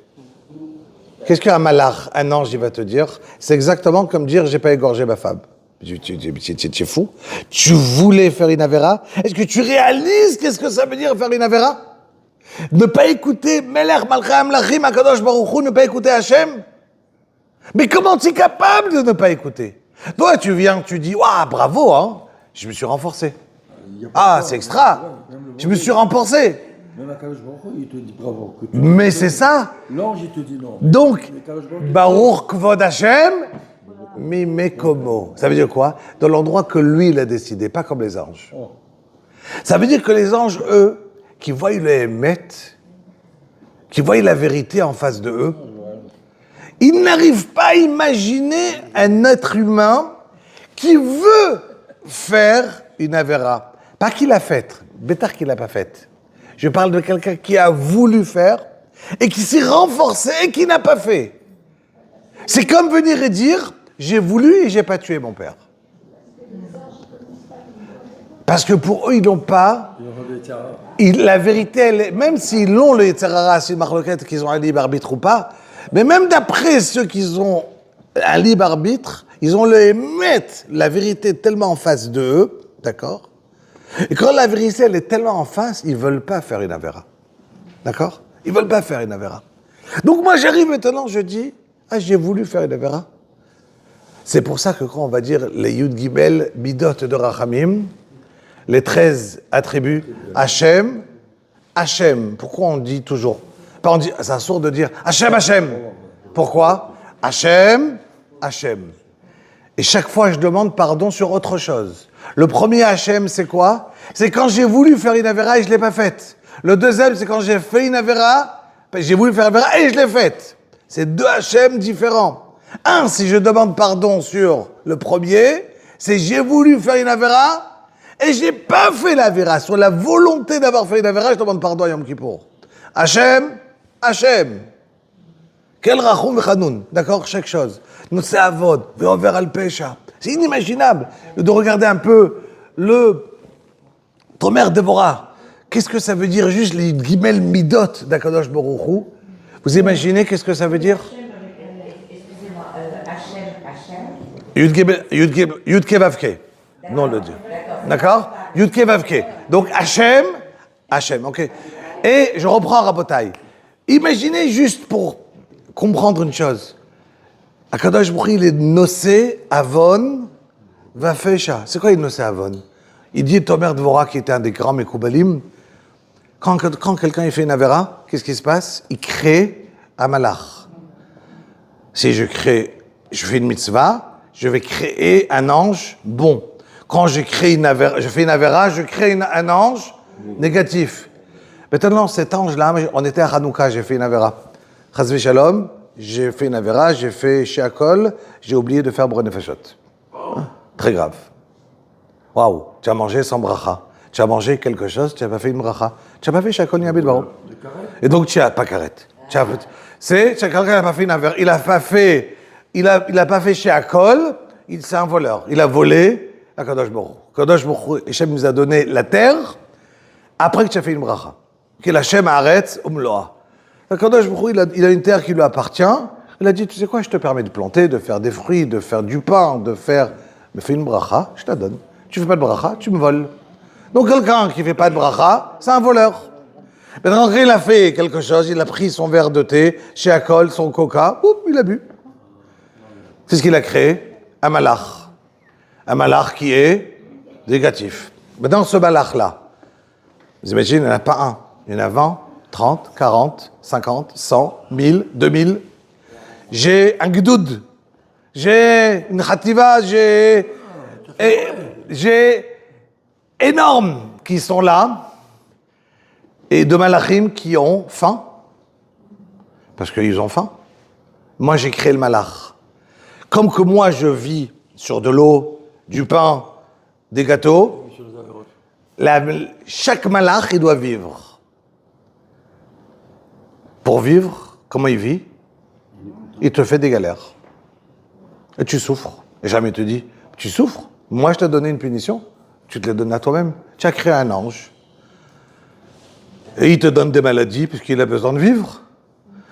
Qu'est-ce qu'un malach, un ange, il va te dire? C'est exactement comme dire j'ai pas égorgé ma femme. Tu es fou? Tu voulais faire une Avera? Est-ce que tu réalises qu'est-ce que ça veut dire faire une Avera? Ne pas écouter Melech Malchei Amlachim Akadosh Baruch Hu, ne pas écouter Hachem? Mais comment tu es capable de ne pas écouter? Toi, tu viens, tu dis, waouh, bravo, hein, je me suis renforcé. Ah, c'est extra. Je me suis renforcé. Même Akadosh Baruch Hu, il te dit bravo. Mais c'est ça. L'ange, il te dit non. Donc, Baruch Kvod Hashem, Mimekomo. Ça veut dire quoi? Dans l'endroit que lui, il a décidé, pas comme les anges. Ça veut dire que les anges, eux, qui voient le Hémet, qui voient la vérité en face de eux, ils n'arrivent pas à imaginer un être humain qui veut faire une Avera. Pas qu'il l'a faite, bêtard qu'il l'a pas faite. Je parle de quelqu'un qui a voulu faire et qui s'est renforcé et qui n'a pas fait. C'est comme venir et dire, j'ai voulu et j'ai pas tué mon père. Parce que pour eux, ils n'ont pas... la vérité, elle est, même s'ils l'ont, le Yetzer Hara, c'est une marloquette qu'ils ont un libre arbitre ou pas, mais même d'après ceux qui ont un libre arbitre, ils ont le Hémet, la vérité tellement en face d'eux, d'accord? Et quand la vérité, elle est tellement en face, ils ne veulent pas faire une Avera. D'accord? Ils ne veulent pas faire une Avera. Donc moi, j'arrive maintenant, je dis, ah, j'ai voulu faire une Avera. C'est pour ça que quand on va dire les Yud Gimel Midot de Rachamim, les 13 attributs. Hachem, Hachem. Pourquoi on dit toujours? Pas on dit, c'est absurde de dire Hachem, Hachem. Pourquoi? Hachem, Hachem. Et chaque fois, je demande pardon sur autre chose. Le premier Hachem, c'est quoi? C'est quand j'ai voulu faire une avéra et je ne l'ai pas faite. Le deuxième, c'est quand j'ai fait une avéra, j'ai voulu faire une avéra et je l'ai faite. C'est deux Hachem différents. Un, si je demande pardon sur le premier, c'est j'ai voulu faire une avéra et je n'ai pas fait l'avéra. Sur la volonté d'avoir fait une avéra, je demande pardon à Yom Kippour. Hachem, Hachem. Quel rachum v'chanoun, d'accord, chaque chose. Nous c'est avod, ve'over al pesha. C'est inimaginable de regarder un peu ton mère Déborah. Qu'est-ce que ça veut dire juste les gimel midot d'Akadosh Baruch Hu? Vous imaginez qu'est-ce que ça veut dire? Excusez-moi, Hachem. Yudke Vavke. Non le Dieu. D'accord? Yudke Vavke. Donc Hachem, Hachem, ok. Et je reprends Rabotai. Imaginez juste pour comprendre une chose. Akadosh Baruch Hu, il est nosé, avon, vafesha. C'est quoi il nosé, avon? Il dit Tomer Dvorah, qui était un des grands Mekoubalim, quand quelqu'un il fait une avéra, qu'est-ce qui se passe? Il crée un malach. Si je fais une mitzvah, je vais créer un ange bon. Quand je fais une avéra, je crée un ange négatif. Maintenant, cet ange-là, on était à Hanouka, j'ai fait une avéra. Chas v'shalom, j'ai fait une avéra, j'ai fait Sheakol, j'ai oublié de faire Boré Nefashot. Très grave. Waouh, tu as mangé sans bracha. Tu as mangé quelque chose, tu n'as pas fait une bracha. Tu n'as pas fait Sheakol ni Abid Baro. Et donc tu n'as pas carrette. C'est quelqu'un qui n'a pas fait une avéra. Il n'a pas fait Sheakol, c'est un voleur. Il a volé à Kadosh Baruch Hu. Kadosh Baruch Hu, Hashem nous a donné la terre après que tu as fait une bracha. Que Hashem arrête umloa. Kadosh Baruch Hu, il a une terre qui lui appartient. Il a dit, tu sais quoi, je te permets de planter, de faire des fruits, de faire du pain, mais fais une bracha, je te la donne. Tu fais pas de bracha, tu me voles. Donc quelqu'un qui fait pas de bracha, c'est un voleur. Maintenant, quand il a fait quelque chose, il a pris son verre de thé, Sheakol, son coca, il a bu. C'est ce qu'il a créé, un malach. Un malach qui est négatif. Maintenant, ce malach-là, vous imaginez, il n'y en a pas un. Il y en a 20, 30, 40, 50, 100, 1000, 2000. J'ai un gdoud. J'ai une khativa, j'ai énormes qui sont là. Et de malachim qui ont faim. Parce qu'ils ont faim. Moi, j'ai créé le malach. Comme que moi, je vis sur de l'eau, du pain, des gâteaux, chaque malach, il doit vivre. Pour vivre, comment il vit? Il te fait des galères. Et tu souffres. Et jamais te dit, tu souffres? Moi, je t'ai donné une punition. Tu te la donnes à toi-même. Tu as créé un ange. Et il te donne des maladies, puisqu'il a besoin de vivre.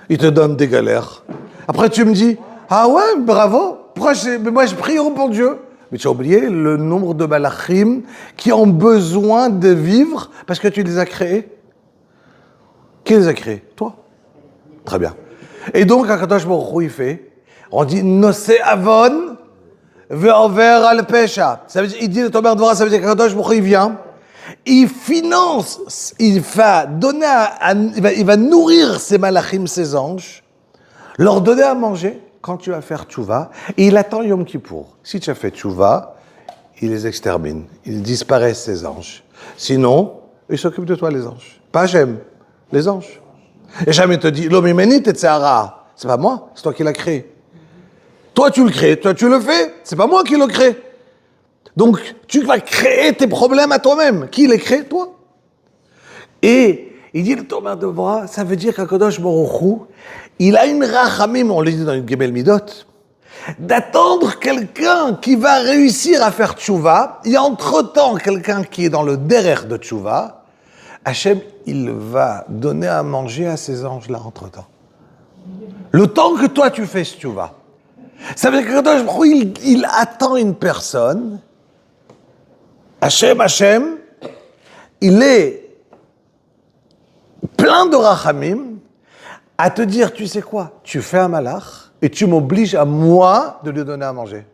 Il te donne des galères. Après, tu me dis, ah ouais, bravo. Mais moi, je prie pour Dieu. Mais tu as oublié le nombre de malachim qui ont besoin de vivre parce que tu les as créés. Qui les a créés? Toi. Très bien. Et donc, à Kadosh Baruch Hu, il fait, on dit, nosé avon, ve'over al pesha. Ça veut dire, il dit le Tomer Dvorah, ça veut dire qu'Akadosh Baruch Hu, il vient, il finance, il va donner, il va nourrir ses malachim, ses anges, leur donner à manger quand tu vas faire tchouva, et il attend Yom Kippour. Si tu as fait tchouva, il les extermine, ils disparaissent, ces anges. Sinon, ils s'occupent de toi, les anges. Pas j'aime, les anges. Et jamais te dit, l'homme immenit et tsehara. C'est pas moi, c'est toi qui l'as créé. Toi, tu le crées, toi, tu le fais, c'est pas moi qui le crée. Donc, tu vas créer tes problèmes à toi-même. Qui les crée? Toi. Et il dit le Tomer Dvorah, ça veut dire qu'Akadosh Baruch Hu, il a une rachamim, on le dit dans une Gimel Midot, d'attendre quelqu'un qui va réussir à faire tchouva, et entre-temps, quelqu'un qui est dans le derrière de tchouva, Hachem, il va donner à manger à ces anges-là entre-temps. Le temps que toi, tu fais tchouva. Ça veut dire qu'Akadosh Baruch Hu, il attend une personne, Hachem, il est plein de rachamim, à te dire, tu sais quoi, tu fais un malach et tu m'obliges à moi de lui donner à manger.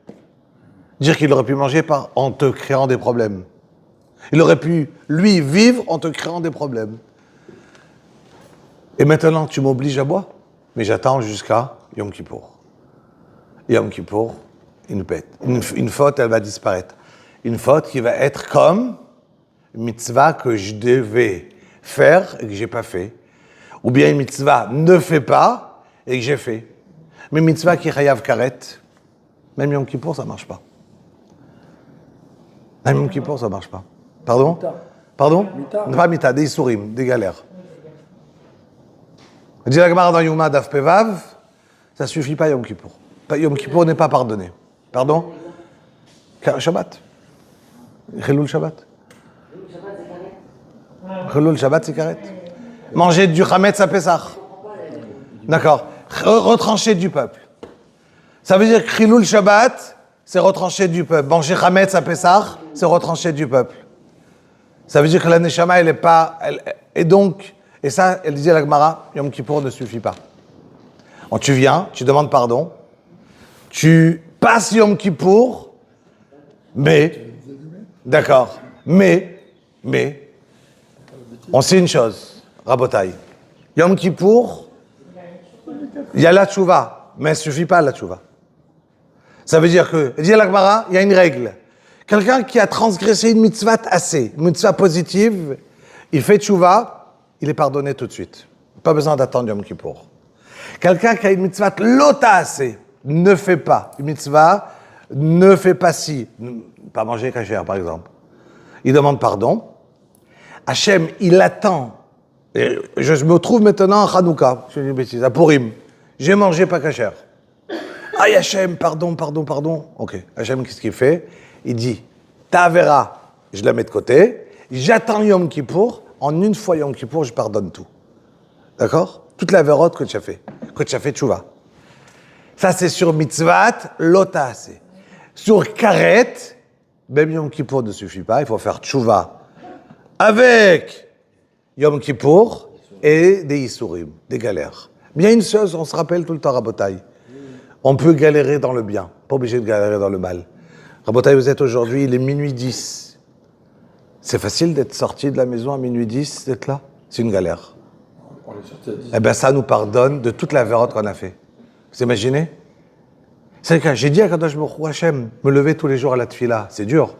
Dire qu'il aurait pu manger en te créant des problèmes. Il aurait pu, lui, vivre en te créant des problèmes. Et maintenant, tu m'obliges à boire? Mais j'attends jusqu'à Yom Kippour. Yom Kippour, une pète. Une faute, elle va disparaître. Une faute qui va être comme une mitzvah que je devais faire et que j'ai pas fait. Ou bien une mitzvah ne fait pas et que j'ai fait. Mais mitzvah qui chayav karet, même Yom Kippour, ça marche pas. Même Yom Kippour, ça marche pas. Pardon? Pardon? Pas mita, des isurim, des galères. Dit la Gemara dans Yuma Daf Pevav, ça suffit pas Yom Kippour. Yom Kippour n'est pas pardonné. Pardon? Shabbat. Chilul Shabbat. Chilul Shabbat, c'est karet. Manger du chametz à Pessah. D'accord. Retrancher du peuple. Ça veut dire que Chilul Shabbat, c'est retrancher du peuple. Manger chametz à Pessah, c'est retrancher du peuple. Ça veut dire que la neshama, elle est pas... et donc, et ça, elle disait à la Gemara, Yom Kippour ne suffit pas. Donc, tu viens, tu demandes pardon, tu passes Yom Kippour, mais, d'accord, mais, on sait une chose, Rabotai, Yom Kippour, il y a la tchouva, mais elle ne suffit pas la tchouva. Ça veut dire que, dit à la Gemara, il y a une règle. Quelqu'un qui a transgressé une mitzvah assez, une mitzvah positive, il fait tchouva, il est pardonné tout de suite. Pas besoin d'attendre Yom Kippour. Quelqu'un qui a une mitzvah lota assez, ne fait pas une mitzvah, ne fait pas si, pas manger kasher par exemple. Il demande pardon. Hachem, il attend. Et je me trouve maintenant à Hanouka, je dis une bêtise, à Purim. J'ai mangé pas kasher. Aïe Hachem, pardon. Ok, Hachem, qu'est-ce qu'il fait? Il dit, ta vera, je la mets de côté, j'attends Yom Kippour, en une fois Yom Kippour, je pardonne tout. D'accord? Toute la vérote que tu as fait tchouva. Ça, c'est sur mitzvat, lota assez. Sur karet, même Yom Kippour ne suffit pas, il faut faire tchouva avec Yom Kippour et des isurim, des galères. Mais il y a une chose, on se rappelle tout le temps, Rabotai. On peut galérer dans le bien, pas obligé de galérer dans le mal. Rabotai, vous êtes aujourd'hui, il est minuit 10. C'est facile d'être sorti de la maison à minuit 10, d'être là? C'est une galère. Eh bien, ça nous pardonne de toute la vérote qu'on a fait. Vous imaginez? C'est le cas. J'ai dit à Kadosh Baruch Hu, Hashem, me lever tous les jours à la tefila. C'est dur.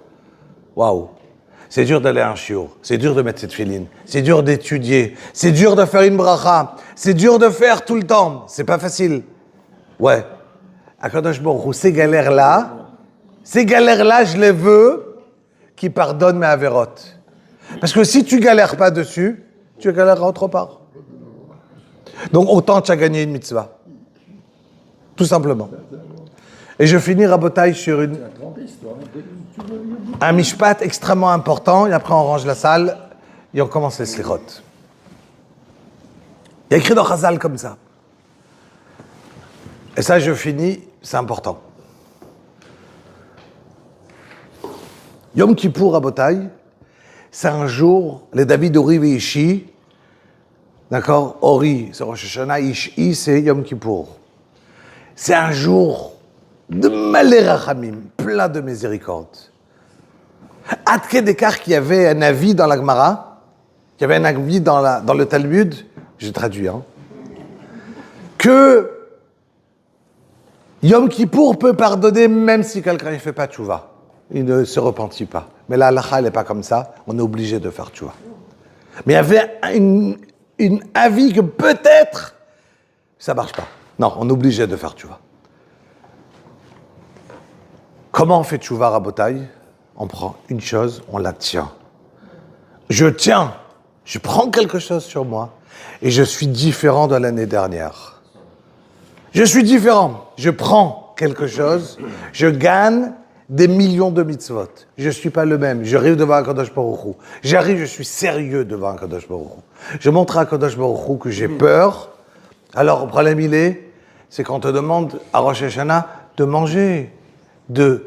Waouh. C'est dur d'aller à un shiur. C'est dur de mettre cette filine. C'est dur d'étudier. C'est dur de faire une bracha. C'est dur de faire tout le temps. C'est pas facile. Ouais. À Kadosh Baruch Hu, ces galères-là, je les veux qui pardonnent mes avérotes. Parce que si tu galères pas dessus, tu galéreras autre part. Donc autant tu as gagné une mitzvah. Tout simplement. Et je finis, Rabotai, sur un mishpat extrêmement important, et après on range la salle, et on commence les slichot. Il y a écrit dans Chazal comme ça. Et ça, je finis, c'est important. Yom Kippour, Rabotai, c'est un jour, les David Ori Veishi, d'accord? Ori, c'est Rosh Hashanah, Ishi, c'est Yom Kippour. C'est un jour de malé rachamim, plein de miséricorde. Adke Dekar, qu'il y avait un avis dans la Gemara, qu'il y avait un avis dans le Talmud, j'ai traduit, que Yom Kippour peut pardonner même si quelqu'un ne fait pas tchouva. Il ne se repentit pas. Mais la halakha, elle n'est pas comme ça, on est obligé de faire tchouva. Mais il y avait une avis que peut-être ça ne marche pas. Non, on est obligé de faire tchouva. Comment on fait tchouva, Rabotai? On prend une chose, on la tient. Je prends quelque chose sur moi et je suis différent de l'année dernière. Je suis différent. Je prends quelque chose, je gagne des millions de mitzvot. Je ne suis pas le même. J'arrive devant Akadosh Baruch Hu. Je suis sérieux devant Akadosh Baruch Hu. Je montre à Akadosh Baruch Hu que j'ai peur. Alors, le problème, c'est qu'on te demande à Rosh Hashanah de manger.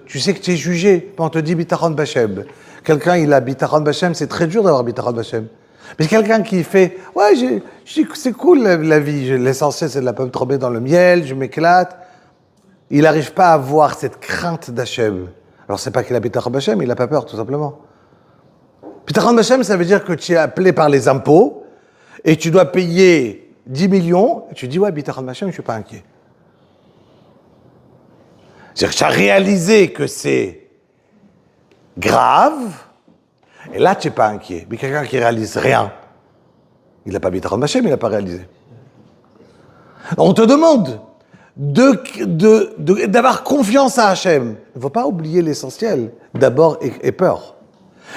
Tu sais que tu es jugé. On te dit Bitachon B'Hashem. Quelqu'un, il a Bitachon B'Hashem, c'est très dur d'avoir Bitachon B'Hashem. Mais quelqu'un qui fait, ouais, c'est cool la vie, l'essentiel c'est de la pomme trempée dans le miel, je m'éclate. Il n'arrive pas à avoir cette crainte d'Hachem. Alors c'est pas qu'il a Bitachon B'Hashem, il n'a pas peur tout simplement. Bitachon Hashem, ça veut dire que tu es appelé par les impôts et tu dois payer 10 millions. Et tu dis, ouais, Bitachon Hashem, je ne suis pas inquiet. C'est-à-dire que tu as réalisé que c'est grave, et là, tu n'es pas inquiet. Mais quelqu'un qui réalise rien, il n'a pas Bitachon Hashem, il n'a pas réalisé. On te demande d'avoir confiance à Hachem. Il ne faut pas oublier l'essentiel. D'abord, et peur.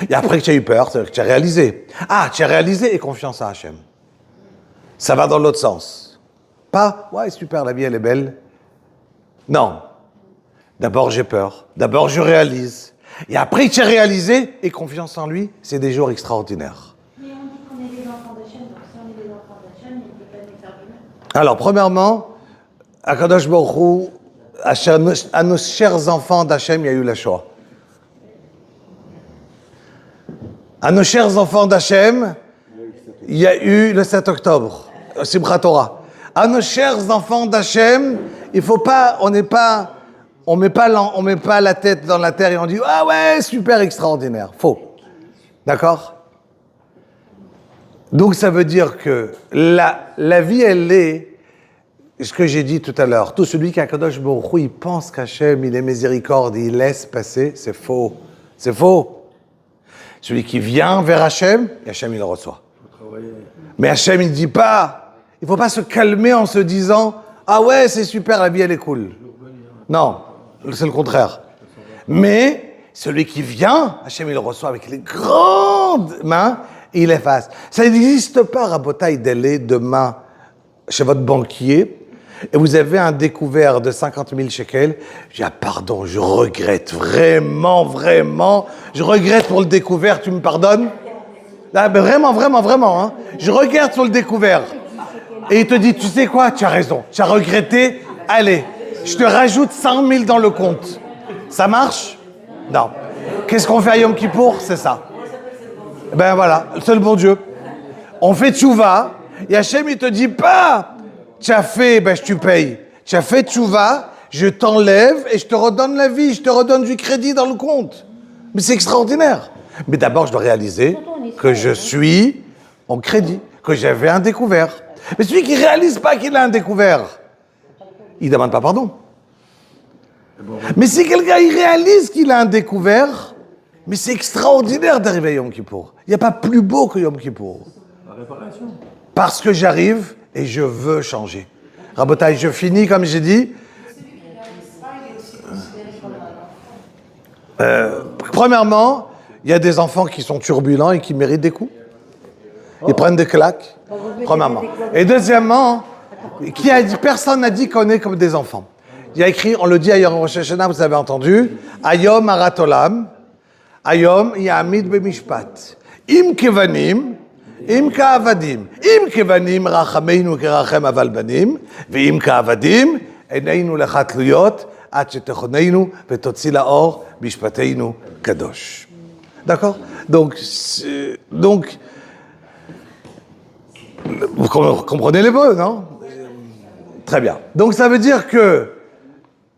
Et après que tu as eu peur, c'est-à-dire que tu as réalisé. Ah, tu as réalisé et confiance à Hachem. Ça va dans l'autre sens. Pas, ouais, super, la vie, elle est belle. Non. D'abord, j'ai peur. D'abord, je réalise. Et après que tu as réalisé et confiance en lui, c'est des jours extraordinaires. Mais on dit qu'on est des enfants d'Hachem, donc si on est des enfants d'Hachem, il ne peut pas nous faire du mal. Alors, premièrement, Akadosh Baruch Hu, à nos chers enfants d'Hachem, il y a eu la Shoah. À nos chers enfants d'Hachem, il y a eu le 7 octobre, Simchat Torah. À nos chers enfants d'Hachem, il faut pas, on met pas la tête dans la terre et on dit ah ouais, super extraordinaire. Faux. D'accord? Donc ça veut dire que la vie, elle est ce que j'ai dit tout à l'heure. Tout celui qui a Kadosh Baruch Hu, il pense qu'Hachem, il est miséricorde, il laisse passer, c'est faux. C'est faux. Celui qui vient vers Hachem, Hachem, il le reçoit. Mais Hachem, il ne dit pas, il ne faut pas se calmer en se disant ah ouais, c'est super, la vie, elle est cool. Non, c'est le contraire. Mais celui qui vient, Hachem, il le reçoit avec les grandes mains et il efface. Ça n'existe pas, Rabotaï, d'aller demain chez votre banquier et vous avez un découvert de 50 000 shekels. Je dis, ah pardon, je regrette vraiment, je regrette pour le découvert, tu me pardonnes? Ah, ben vraiment, hein. Je regrette sur le découvert. Et il te dit, tu sais quoi, tu as raison, tu as regretté, allez, je te rajoute 100 000 dans le compte. Ça marche? Non. Qu'est-ce qu'on fait à Yom Kippour? C'est ça. Ben voilà, c'est le bon Dieu. On fait tchouva, et Hachem, il te dit pas, tu as fait, ben tu payes. Tu as fait tchouva, je t'enlève et je te redonne la vie, je te redonne du crédit dans le compte. Mais c'est extraordinaire. Mais d'abord, je dois réaliser que je suis en crédit, que j'avais un découvert. Mais celui qui ne réalise pas qu'il a un découvert, il ne demande pas pardon. Mais si quelqu'un il réalise qu'il a un découvert, mais c'est extraordinaire d'arriver à Yom Kippour. Il n'y a pas plus beau que Yom Kippour. La réparation. Parce que j'arrive et je veux changer. Rabotaï, je finis comme j'ai dit. Premièrement, il y a des enfants qui sont turbulents et qui méritent des coups. Ils prennent des claques. Premièrement. Et deuxièmement, personne n'a dit qu'on est comme des enfants. Il y a écrit, on le dit ailleurs en Rosh Hashanah, vous avez entendu, Ayom Aratolam, Ayom Yamid Bemishpat, Im Kevanim, Im Ka'avadim, Im Kevanim Rachameinu Kerachem Aval Banim, Ve'im Ka'avadim, Eneinu Lechat Luyot, Ad Shetechonenu, Vetotzi Laor, Mishpateinu Kadosh. D'accord? Donc, vous comprenez l'hébreu, non? Très bien. Donc ça veut dire que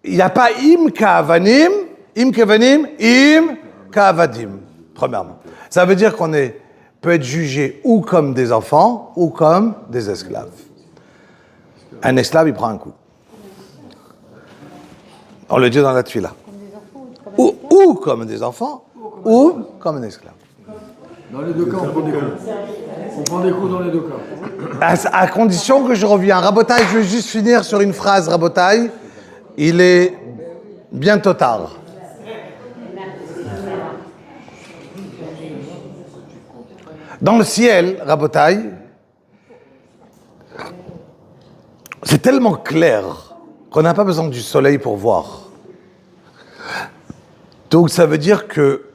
il n'y a pas im ka'avanim, im ka'avadim, premièrement. Ça veut dire qu'on peut être jugé ou comme des enfants ou comme des esclaves. Un esclave, il prend un coup. On le dit dans la tfila. Ou comme des enfants, ou comme un esclave. Dans les deux cas, on prend des coups. On prend des coups dans les deux cas. À condition que je reviens. Rabotaï, je veux juste finir sur une phrase, Rabotaï. Il est bientôt tard. Dans le ciel, Rabotaï, c'est tellement clair qu'on n'a pas besoin du soleil pour voir. Donc ça veut dire que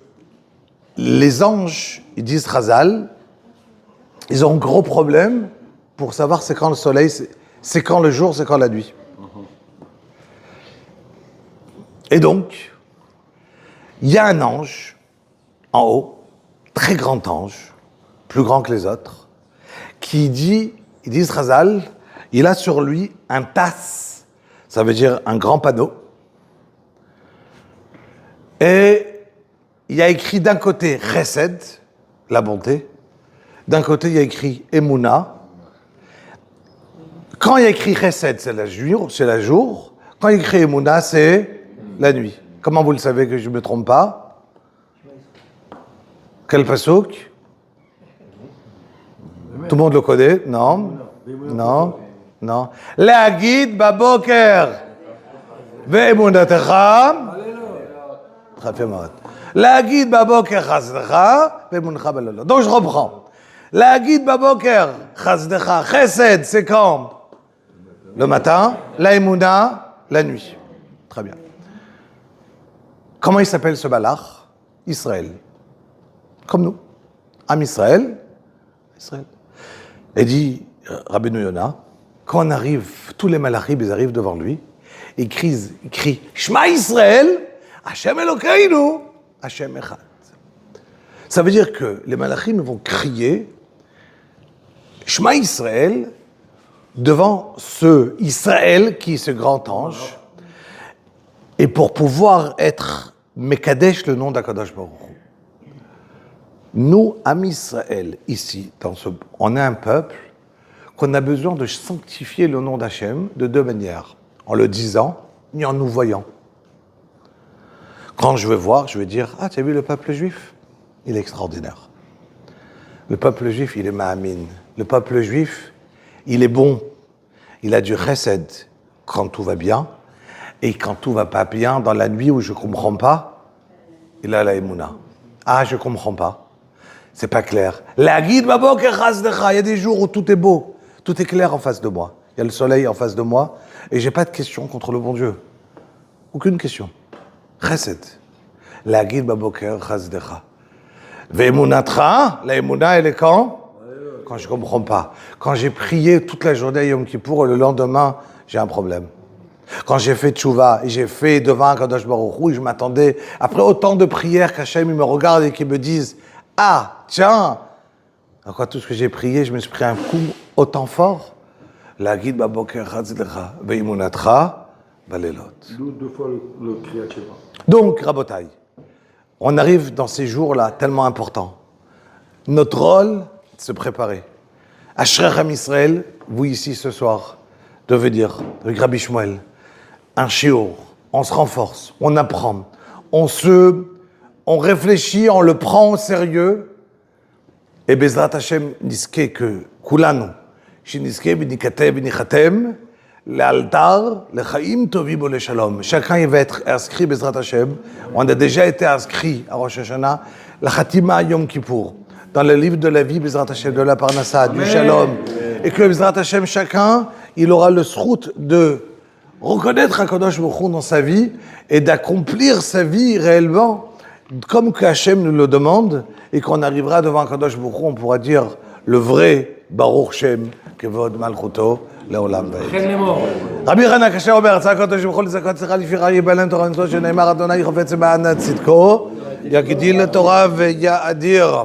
les anges, ils disent Chazal, ils ont un gros problème pour savoir c'est quand le soleil, c'est quand le jour, c'est quand la nuit. Et donc, il y a un ange en haut, très grand ange, plus grand que les autres, qui dit, ils disent Chazal, il a sur lui un tasse, ça veut dire un grand panneau, et il y a écrit d'un côté Chesed la bonté. D'un côté, il y a écrit Emouna. Quand il y a écrit Chesed, c'est la jour. Quand il y a écrit Emouna, c'est la nuit. Comment vous le savez que je ne me trompe pas? Quel pasouk? Tout le monde le connaît? Non. Non. Leagid baboker ve'emunatecha. Très bien. Leagid baboker chasdecha ve'emuncha balolo. Donc je reprends. Leagid baboker chasdecha. Chesed, c'est quand? Le matin. La emuna, la nuit. Très bien. Comment il s'appelle ce balach? Israël. Comme nous. Am Israël. Et dit Rabbeinu Yona, quand on arrive, tous les malachim, ils arrivent devant lui, ils crient Shema Israël, Hashem Elokeinu, Hashem Echad. Ça veut dire que les malachim vont crier Shema Israël devant ce Israël qui est ce grand ange, et pour pouvoir être Mekadesh, le nom d'Akadosh Baruch Hu. Nous, Am Israël, ici, on est un peuple qu'on a besoin de sanctifier le nom d'Hachem de deux manières. En le disant, ni en nous voyant. Quand je vais voir, je vais dire, ah, tu as vu le peuple juif? Il est extraordinaire. Le peuple juif, il est ma'amin. Le peuple juif, il est bon. Il a du chesed quand tout va bien. Et quand tout va pas bien, dans la nuit où je comprends pas, il a la emuna. Ah, je comprends pas. C'est pas clair. La guide baboker chasdecha. Il y a des jours où tout est beau, tout est clair en face de moi. Il y a le soleil en face de moi et j'ai pas de questions contre le bon Dieu. Aucune question. Chesed. La guide baboker chasdecha. Ve'emunatra. La emuna, elle est quand? Quand je comprends pas. Quand j'ai prié toute la journée à Yom Kippour et le lendemain, j'ai un problème. Quand j'ai fait tchouva et j'ai fait devant Kadosh Baruch Hu, je m'attendais, après autant de prières qu'Hachem, il me regarde et qu'il me dise ah, tiens, encore tout ce que j'ai prié, je me suis pris un coup autant fort. La guide baboker chasdecha ve'imunatra balelot. Deux fois le Kriyat Shema. Donc, Rabotai, on arrive dans ces jours-là tellement importants. Notre rôle, c'est de se préparer. Ashrech Am Israël, vous ici ce soir, devez dire, avec Rabbi Shmuel, un shiur, on se renforce, on apprend, on réfléchit, on le prend au sérieux, et Bezrat Hashem niske que kulanu, shiniske v'nikate v'nichatem, l'altar, le chaim tovim ou le shalom. Chacun il va être inscrit Bezrat Hashem. On a déjà été inscrit à Rosh Hashanah, la Khatima Yom Kippour, dans le livre de la vie Bezrat Hashem, de la Parnassa, du Shalom, et que Bezrat Hashem, chacun, il aura le srout de reconnaître HaKadosh Baruch Hu dans sa vie et d'accomplir sa vie réellement comme que Hachem nous le demande, et qu'on arrivera devant HaKadosh Baruch Hu, on pourra dire le vrai Baruch Shem Kevod Malchuto לעולם ועד. רבי חנא קשה אומר, צעקות הקדוש ברוך הוא לצעקות צריכה לפי ראי בלם תורתו שנאמר אדוני חפץ במען צדקו, יגדיל לתורה ויאדיר.